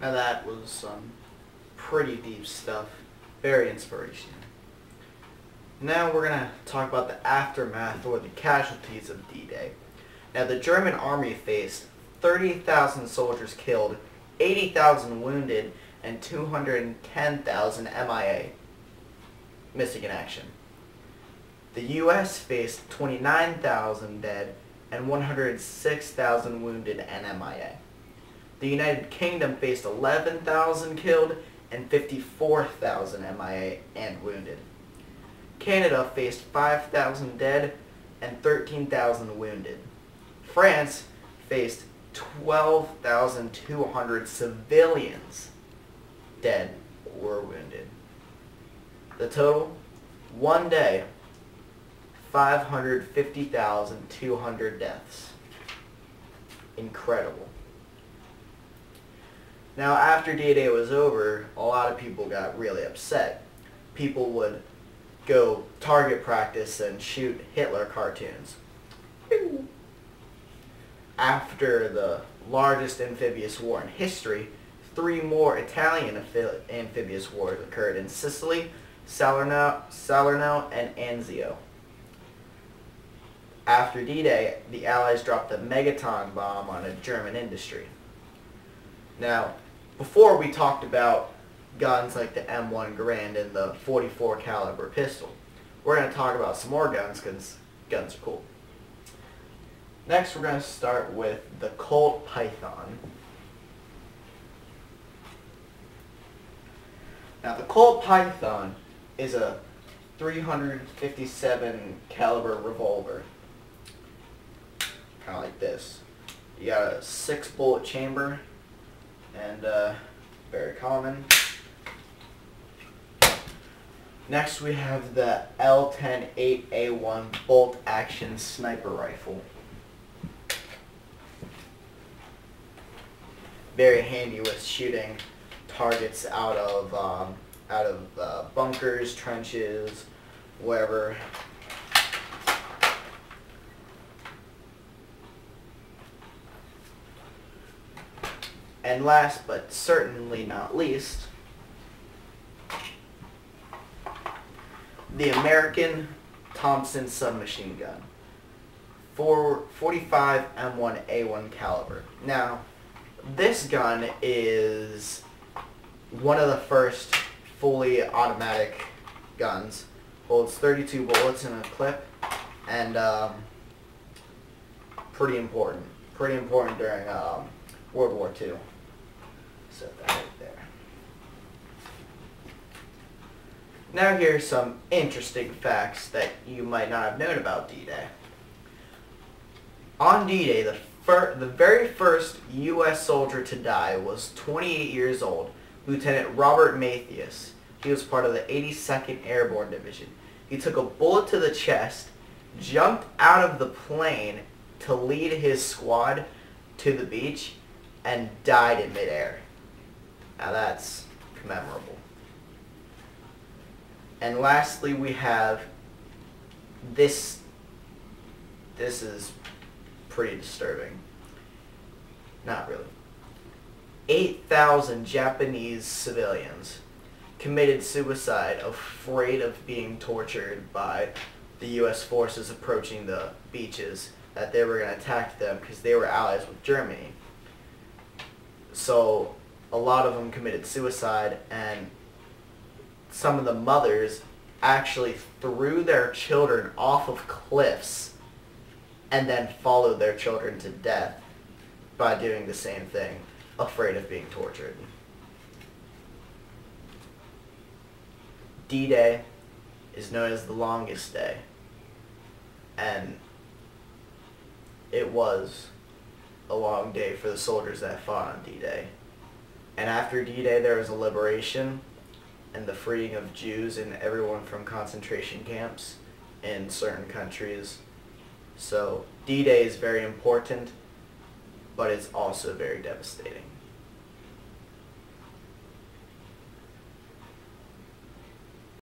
Now that was some pretty deep stuff. Very inspirational. Now we're going to talk about the aftermath or the casualties of D-Day. Now the German army faced 30,000 soldiers killed, 80,000 wounded, and 210,000 MIA, missing in action. The U.S. faced 29,000 dead and 106,000 wounded and MIA. The United Kingdom faced 11,000 killed and 54,000 MIA and wounded. Canada faced 5,000 dead and 13,000 wounded. France faced 12,200 civilians dead or wounded. The total, one day, 550,200 deaths. Incredible. Now after D-Day was over, a lot of people got really upset. People would go target practice and shoot Hitler cartoons. After the largest amphibious war in history, 3 more Italian amphibious wars occurred in Sicily, Salerno, and Anzio. After D-Day, the Allies dropped a megaton bomb on a German industry. Now, before we talked about guns like the M1 Garand and the .44 caliber pistol, we're going to talk about some more guns because guns are cool. Next, we're going to start with the Colt Python. Now, the Colt Python is a 357 caliber revolver, kind of like this. You got a 6-bullet chamber, and very common. Next, we have the L-10-8A1 bolt-action sniper rifle. Very handy with shooting targets out of bunkers, trenches, wherever. And last but certainly not least, the American Thompson submachine gun, 45 M1A1 caliber. Now, this gun is one of the first fully automatic guns. Holds 32 bullets in a clip, and pretty important. Pretty important during World War II. Set that right there. Now here's some interesting facts that you might not have known about D-Day. On D-Day, the very first U.S. soldier to die was 28 years old, Lieutenant Robert Mathias. He was part of the 82nd Airborne Division. He took a bullet to the chest, jumped out of the plane to lead his squad to the beach, and died in midair. Now that's commemorable. And lastly, we have this. This is pretty disturbing. Not really. 8,000 Japanese civilians committed suicide, afraid of being tortured by the U.S. forces approaching the beaches, that they were going to attack them because they were allies with Germany. So a lot of them committed suicide, and some of the mothers actually threw their children off of cliffs and then followed their children to death by doing the same thing, afraid of being tortured. D-Day is known as the longest day, and it was a long day for the soldiers that fought on D-Day. And after D-Day, there was a liberation and the freeing of Jews and everyone from concentration camps in certain countries. So D-Day is very important, but it's also very devastating.